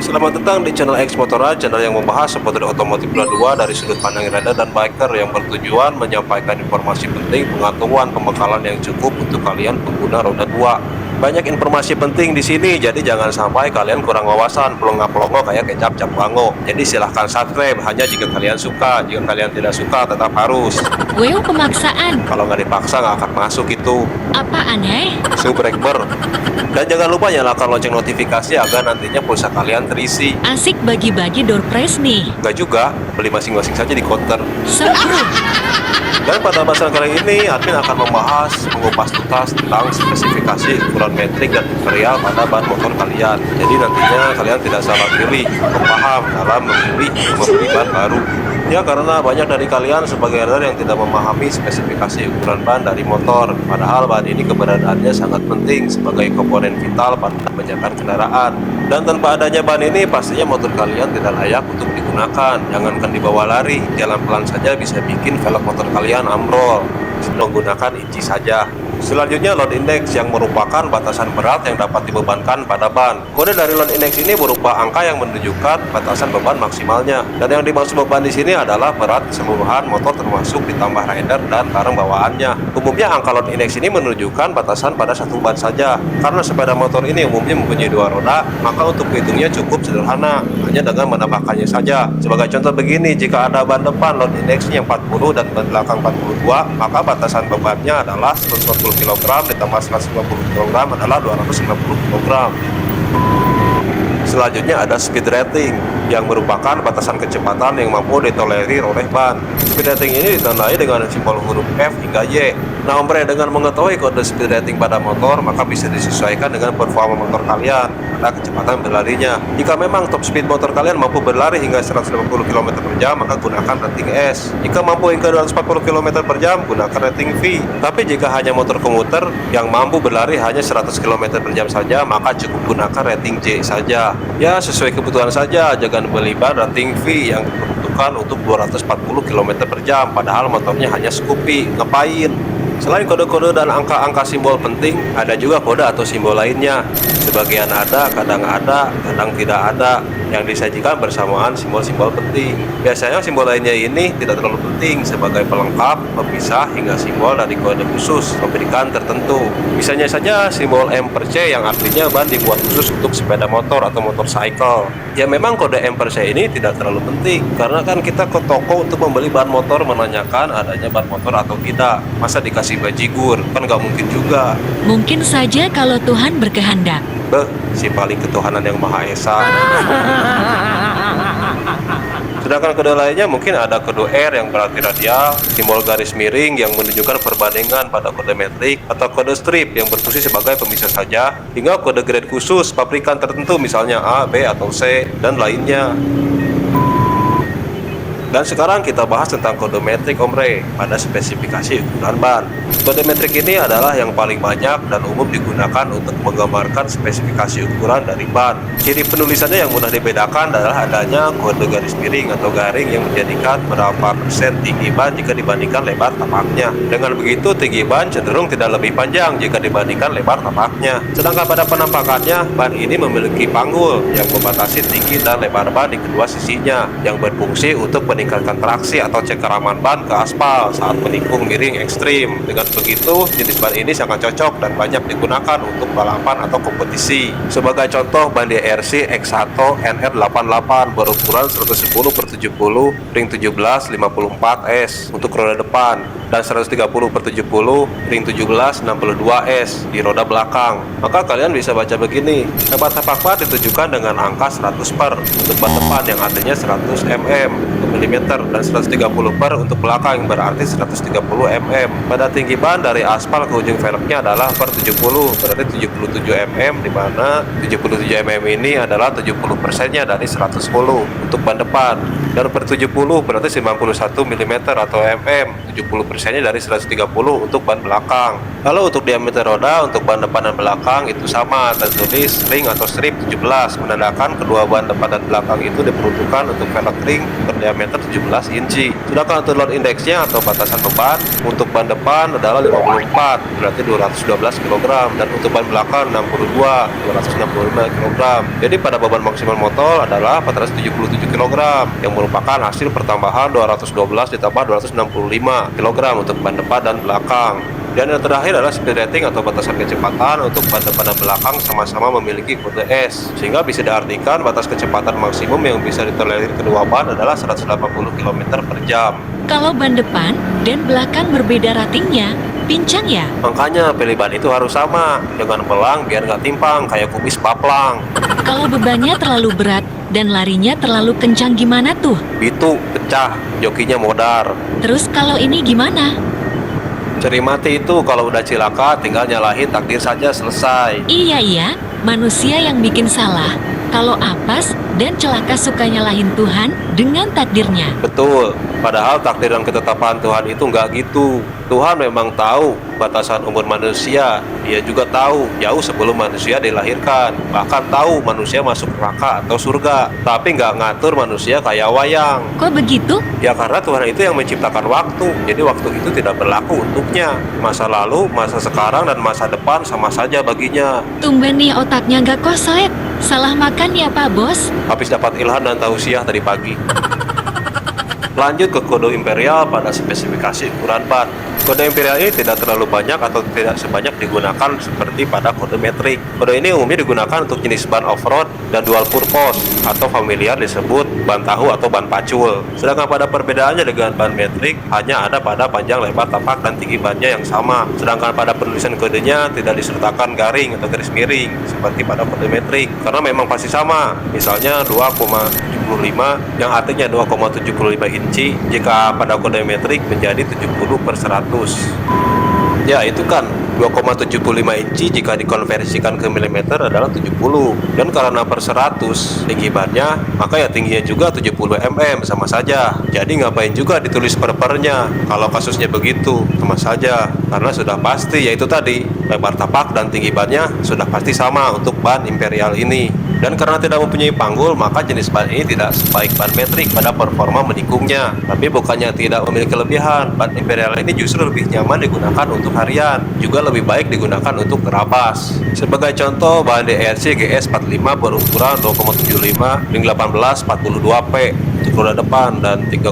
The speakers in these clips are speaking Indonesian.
Selamat datang di channel X Motoran, channel yang membahas seputar otomotif roda 2 dari sudut pandang rider dan biker yang bertujuan menyampaikan informasi penting, pengetahuan, pembekalan yang cukup untuk kalian pengguna roda 2. Banyak informasi penting di sini, jadi jangan sampai kalian kurang wawasan, pelongo-pelongo kayak kecap cap bango. Jadi silahkan subscribe hanya jika kalian suka, jika kalian tidak suka tetap harus. Weo pemaksaan. Kalau nggak dipaksa nggak akan masuk itu. Apa aneh? Subscriber. Dan jangan lupa nyalakan lonceng notifikasi agar nantinya pulsa kalian terisi. Asik bagi-bagi door prize nih. Nggak juga, beli masing-masing saja di counter. Seru. Dan pada bahasan kali ini, admin akan membahas mengupas tuntas tentang spesifikasi ukuran metrik dan imperial pada ban motor kalian. Jadi nantinya kalian tidak salah pilih atau paham dalam memilih membeli ban baru. Ya, karena banyak dari kalian sebagai rider yang tidak memahami spesifikasi ukuran ban dari motor. Padahal ban ini keberadaannya sangat penting sebagai komponen vital pada menjaga kendaraan. Dan tanpa adanya ban ini, pastinya motor kalian tidak layak untuk digunakan. Jangankan dibawa lari, jalan pelan saja bisa bikin velg motor kalian ambrol menggunakan inci saja. Selanjutnya, load index yang merupakan batasan berat yang dapat dibebankan pada ban. Kode dari load index ini berupa angka yang menunjukkan batasan beban maksimalnya. Dan yang dimaksud beban di sini adalah berat keseluruhan motor termasuk ditambah rider dan barang bawaannya. Umumnya angka load index ini menunjukkan batasan pada satu ban saja. Karena sepeda motor ini umumnya mempunyai dua roda, maka untuk menghitungnya cukup sederhana, hanya dengan menambahkannya saja. Sebagai contoh begini, jika ada ban depan load indexnya 40 dan ban belakang 42, maka batasan bebannya adalah 140 kg ditambah 150 kg adalah 250 kg. Selanjutnya ada speed rating yang merupakan batasan kecepatan yang mampu ditolerir oleh ban. Speed rating ini ditandai dengan simbol huruf F hingga Y. Nah, Ombre, dengan mengetahui kode speed rating pada motor, maka bisa disesuaikan dengan performa motor kalian pada kecepatan berlarinya. Jika memang top speed motor kalian mampu berlari hingga 150 km per jam, maka gunakan rating S. Jika mampu hingga 240 km per jam, gunakan rating V. Tapi jika hanya motor komuter yang mampu berlari hanya 100 km per jam saja, maka cukup gunakan rating J saja. Ya, sesuai kebutuhan saja, jangan beli ban rating V yang diperuntukkan untuk 240 km per jam, padahal motornya hanya Scoopy. Ngapain? Selain kode-kode dan angka-angka simbol penting, ada juga kode atau simbol lainnya. Sebagian ada, kadang tidak ada, yang disajikan bersamaan simbol-simbol penting. Biasanya simbol lainnya ini tidak terlalu penting sebagai pelengkap, pemisah, hingga simbol dari kode khusus pabrikan tertentu. Misalnya saja simbol M per C yang artinya ban dibuat khusus untuk sepeda motor atau motorcycle. Ya, memang kode M per C ini tidak terlalu penting, karena kan kita ke toko untuk membeli ban motor menanyakan adanya ban motor atau tidak. Masa dikasih bajigur? Kan nggak mungkin juga. Mungkin saja kalau Tuhan berkehendak. Beh, si paling ketuhanan yang Maha Esa. Sedangkan kode lainnya mungkin ada kode R yang berarti radial, simbol garis miring yang menunjukkan perbandingan pada kode metrik, atau kode strip yang berfungsi sebagai pemisah saja, hingga kode grade khusus pabrikan tertentu misalnya A, B, atau C, dan lainnya. Dan sekarang kita bahas tentang kode metrik, Omre, pada spesifikasi ukuran ban. Kode metrik ini adalah yang paling banyak dan umum digunakan untuk menggambarkan spesifikasi ukuran dari ban. Ciri penulisannya yang mudah dibedakan adalah adanya kode garis miring atau garing yang menjadikan berapa persen tinggi ban jika dibandingkan lebar tapaknya. Dengan begitu, tinggi ban cenderung tidak lebih panjang jika dibandingkan lebar tapaknya. Sedangkan pada penampakannya, ban ini memiliki panggul yang membatasi tinggi dan lebar ban di kedua sisinya, yang berfungsi untuk meningkatkan traksi atau cengkeraman ban ke aspal saat menikung miring ekstrim. Dengan begitu, jenis ban ini sangat cocok dan banyak digunakan untuk balapan atau kompetisi. Sebagai contoh, ban DRC X1 NR88 berukuran 110/70 ring 17 54S untuk roda depan dan 130/70 ring 17 62S di roda belakang. Maka kalian bisa baca begini: lebar tapak ban ditujukan dengan angka 100 per untuk ban depan yang artinya 100 mm dan 130 per untuk belakang yang berarti 130 mm. Pada tinggi ban dari aspal ke ujung velgnya adalah per 70, berarti 77 mm, di mana 77 mm ini adalah 70%-nya dari 110 untuk ban depan, dan per 70 berarti 91 mm atau mm, 70%-nya dari 130 untuk ban belakang. Lalu untuk diameter roda untuk ban depan dan belakang itu sama, tertulis ring atau strip 17, menandakan kedua ban depan dan belakang itu diperuntukkan untuk velg ring per diameter 17 inci. Sedangkan untuk load indeksnya atau batasan beban untuk ban depan adalah 54, berarti 212 kg, dan untuk ban belakang 62, 265 kg. Jadi pada beban maksimal motor adalah 477 kg, yang merupakan hasil pertambahan 212 ditambah 265 kg untuk ban depan dan belakang. Dan yang terakhir adalah speed rating atau batasan kecepatan untuk ban depan dan belakang sama-sama memiliki kode S, sehingga bisa diartikan batas kecepatan maksimum yang bisa ditolerir kedua ban adalah 180 km per jam. Kalau ban depan dan belakang berbeda ratingnya, pincang ya? Makanya pilih ban itu harus sama, dengan pelang biar nggak timpang kayak kubis paplang. Kalau bebannya terlalu berat dan larinya terlalu kencang gimana tuh? Itu pecah, jokinya modar. Terus kalau ini gimana? Ceri mati itu kalau udah cilaka tinggal nyalahin takdir saja, selesai. Iya, manusia yang bikin salah. Kalau apes dan celaka suka nyalahin Tuhan dengan takdirnya. Betul, padahal takdir dan ketetapan Tuhan itu nggak gitu. Tuhan memang tahu batasan umur manusia. Dia juga tahu jauh sebelum manusia dilahirkan. Bahkan tahu manusia masuk neraka atau surga. Tapi nggak ngatur manusia kayak wayang. Kok begitu? Ya karena Tuhan itu yang menciptakan waktu. Jadi waktu itu tidak berlaku untuknya. Masa lalu, masa sekarang, dan masa depan sama saja baginya. Tumben nih otaknya nggak koslet. Salah makan ya Pak Bos? Habis dapat ilham dan tausiah tadi pagi. Lanjut ke kode imperial pada spesifikasi ukuran ban. Kode imperial ini tidak terlalu banyak atau tidak sebanyak digunakan seperti pada kode metrik. Kode ini umumnya digunakan untuk jenis ban off-road dan dual purpose, atau familiar disebut ban tahu atau ban pacul. Sedangkan pada perbedaannya dengan ban metrik hanya ada pada panjang lebar tapak dan tinggi bannya yang sama. Sedangkan pada penulisan kodenya tidak disertakan garing atau garis miring seperti pada kode metrik, karena memang pasti sama. Misalnya 2,75 yang artinya 2,75 inci jika pada kode metrik menjadi 70/100. Ya itu kan 2,75 inci jika dikonversikan ke milimeter adalah 70, dan karena per 100 tinggi bannya, maka ya tingginya juga 70 mm, sama saja. Jadi ngapain juga ditulis per-pernya kalau kasusnya begitu, sama saja, karena sudah pasti yaitu tadi lebar tapak dan tinggi bannya sudah pasti sama untuk ban imperial ini. Dan karena tidak mempunyai panggul, maka jenis ban ini tidak sebaik ban metrik pada performa menikungnya. Tapi bukannya tidak memiliki kelebihan, ban imperial ini justru lebih nyaman digunakan untuk harian, juga lebih baik digunakan untuk terabas. Sebagai contoh, bahan DRC GS45 berukuran 2,75 ring 18 42P untuk roda depan dan 3,0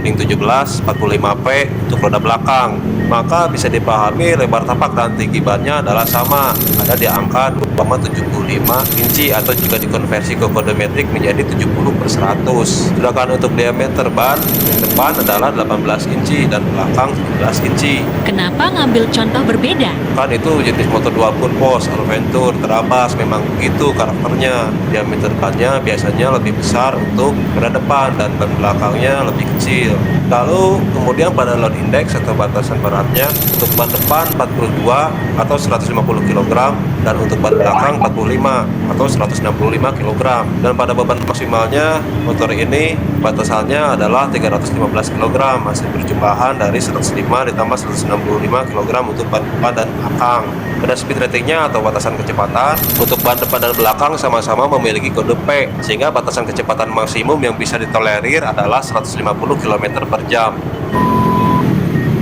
ring 17 45P untuk roda belakang. Maka bisa dipahami lebar tapak dan tinggi bannya adalah sama, ada di angka 2,75 inci, atau jika dikonversi ke kode metrik menjadi 70/100. Sedangkan untuk diameter ban yang depan adalah 18 inci dan belakang 17 inci. Kenapa ngambil contoh berbeda? Kan itu jenis motor dual purpose, Adventure, terabas, memang begitu karakternya. Diameter bannya biasanya lebih besar untuk roda depan dan ban belakangnya lebih kecil. Lalu kemudian pada load index atau batasan beratnya, untuk ban depan 42 atau 150 kg, dan untuk ban belakang 45 atau 165 kg. Dan pada beban maksimalnya motor ini batasannya adalah 315 kg, hasil perjumlahan dari 105 ditambah 165 kg untuk ban depan dan belakang. Pada speed ratingnya atau batasan kecepatan, untuk ban depan dan belakang sama-sama memiliki kode P, sehingga batasan kecepatan maksimum yang bisa ditolerir adalah 150 km per jam.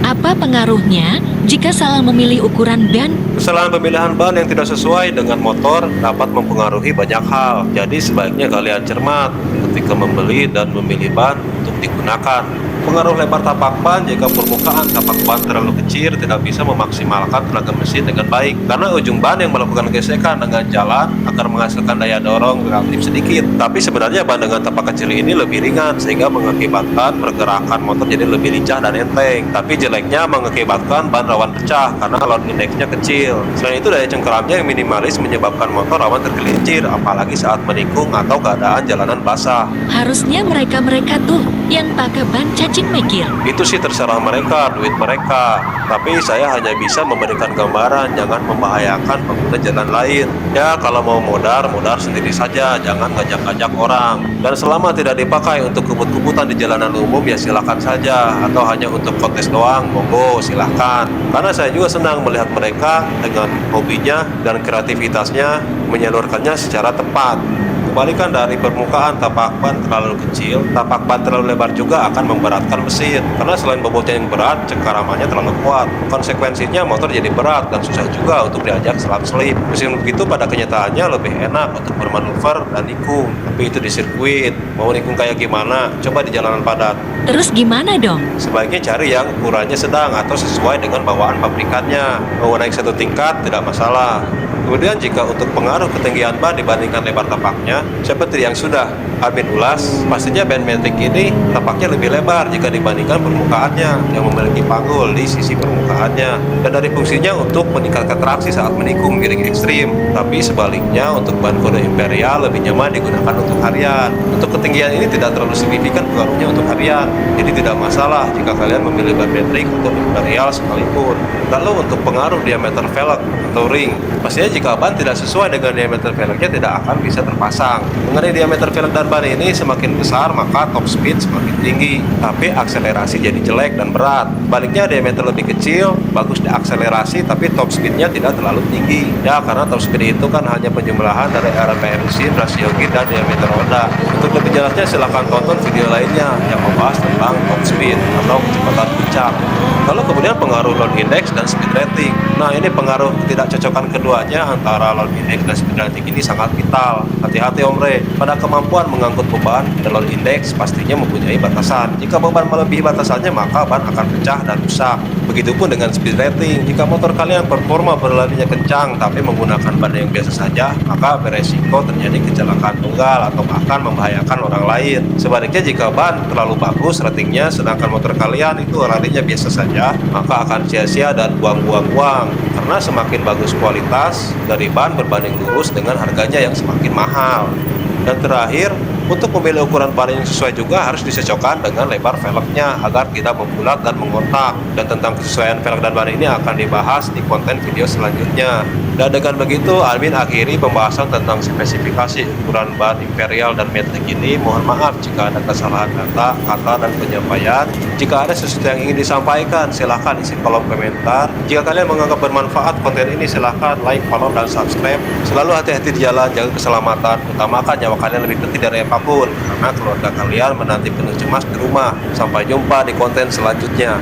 Apa pengaruhnya jika salah memilih ukuran ban? Kesalahan pemilihan ban yang tidak sesuai dengan motor dapat mempengaruhi banyak hal. Jadi sebaiknya kalian cermat ketika membeli dan memilih ban untuk digunakan. Pengaruh lebar tapak ban, jika permukaan tapak ban terlalu kecil tidak bisa memaksimalkan tenaga mesin dengan baik, karena ujung ban yang melakukan gesekan dengan jalan akan menghasilkan daya dorong relatif sedikit. Tapi sebenarnya ban dengan tapak kecil ini lebih ringan, sehingga mengakibatkan pergerakan motor jadi lebih lincah dan enteng. Tapi jeleknya mengakibatkan ban rawan pecah karena load indeksnya kecil. Selain itu, daya cengkeramnya yang minimalis menyebabkan motor rawan tergelincir, apalagi saat menikung atau keadaan jalanan basah. Harusnya mereka-mereka tuh yang pakai ban cacing mikir. Itu sih terserah mereka, duit mereka. Tapi saya hanya bisa memberikan gambaran, jangan membahayakan pengguna jalan lain. Ya kalau mau modar sendiri saja, jangan ngajak-ngajak orang. Dan selama tidak dipakai untuk kebut-kebutan di jalanan umum, ya silakan saja. Atau hanya untuk kontes doang, monggo silahkan. Karena saya juga senang melihat mereka dengan hobinya dan kreativitasnya menyalurkannya secara tepat. kebalikan dari permukaan, tapak ban terlalu kecil, tapak ban terlalu lebar juga akan memberatkan mesin. Karena selain bobotnya yang berat, cengkaramannya terlalu kuat. Konsekuensinya motor jadi berat dan susah juga untuk diajak selap-selip. Mesin begitu pada kenyataannya lebih enak untuk bermanuver dan nikung. Tapi itu di sirkuit. Mau nikung kayak gimana? Coba di jalanan padat. Terus gimana dong? Sebaiknya cari yang ukurannya sedang atau sesuai dengan bawaan pabrikannya. Mau naik satu tingkat tidak masalah. Kemudian jika untuk pengaruh ketinggian ban dibandingkan lebar tapaknya, seperti yang sudah Armin ulas, pastinya ban metrik ini tapaknya lebih lebar jika dibandingkan permukaannya yang memiliki panggul di sisi permukaannya. Dan dari fungsinya untuk meningkatkan traksi saat menikung miring ekstrim. Tapi sebaliknya untuk ban kode imperial lebih nyaman digunakan untuk harian. Untuk ketinggian ini tidak terlalu signifikan pengaruhnya untuk harian. Jadi tidak masalah jika kalian memilih ban metrik untuk imperial sekalipun. Lalu untuk pengaruh diameter velg atau ring, pastinya jika ban tidak sesuai dengan diameter velgnya tidak akan bisa terpasang. Mengenai diameter velg dan ban ini semakin besar maka top speed semakin tinggi, tapi akselerasi jadi jelek dan berat. Baliknya diameter lebih kecil, bagus di akselerasi tapi top speednya tidak terlalu tinggi. Ya karena top speed itu kan hanya penjumlahan dari RPM mesin, rasio gear, dan diameter roda. Untuk lebih jelasnya silahkan tonton video lainnya yang membahas tentang top speed atau kecepatan puncak. Lalu kemudian pengaruh load index dan speed rating. Nah ini pengaruh ketidakcocokan keduanya antara load index dan speed rating ini sangat vital. Hati-hati omre, pada kemampuan mengangkut beban, dan load index pastinya mempunyai batasan. Jika beban melebihi batasannya maka ban akan pecah dan rusak. Begitupun dengan speed rating, jika motor kalian performa berlarinya kencang tapi menggunakan ban yang biasa saja, maka beresiko terjadi kecelakaan tunggal atau bahkan membahayakan orang lain. Sebaliknya jika ban terlalu bagus ratingnya sedangkan motor kalian itu larinya biasa saja, maka akan sia-sia dan buang-buang uang. Karena semakin bagus kualitas dari ban berbanding lurus dengan harganya yang semakin mahal. Dan terakhir, untuk memilih ukuran ban yang sesuai juga harus disecokkan dengan lebar velgnya agar tidak membulat dan mengotak. Dan tentang kesesuaian velg dan ban ini akan dibahas di konten video selanjutnya. Dan dengan begitu, Armin akhiri pembahasan tentang spesifikasi ukuran ban imperial dan metrik ini. Mohon maaf jika ada kesalahan kata, dan penyampaian. Jika ada sesuatu yang ingin disampaikan, silahkan isi kolom komentar. Jika kalian menganggap bermanfaat konten ini, silahkan like, follow, dan subscribe. Selalu hati-hati di jalan, jaga keselamatan, utamakan nyawa kalian lebih penting dari apapun, karena keluarga kalian menanti penuh cemas di rumah. Sampai jumpa di konten selanjutnya.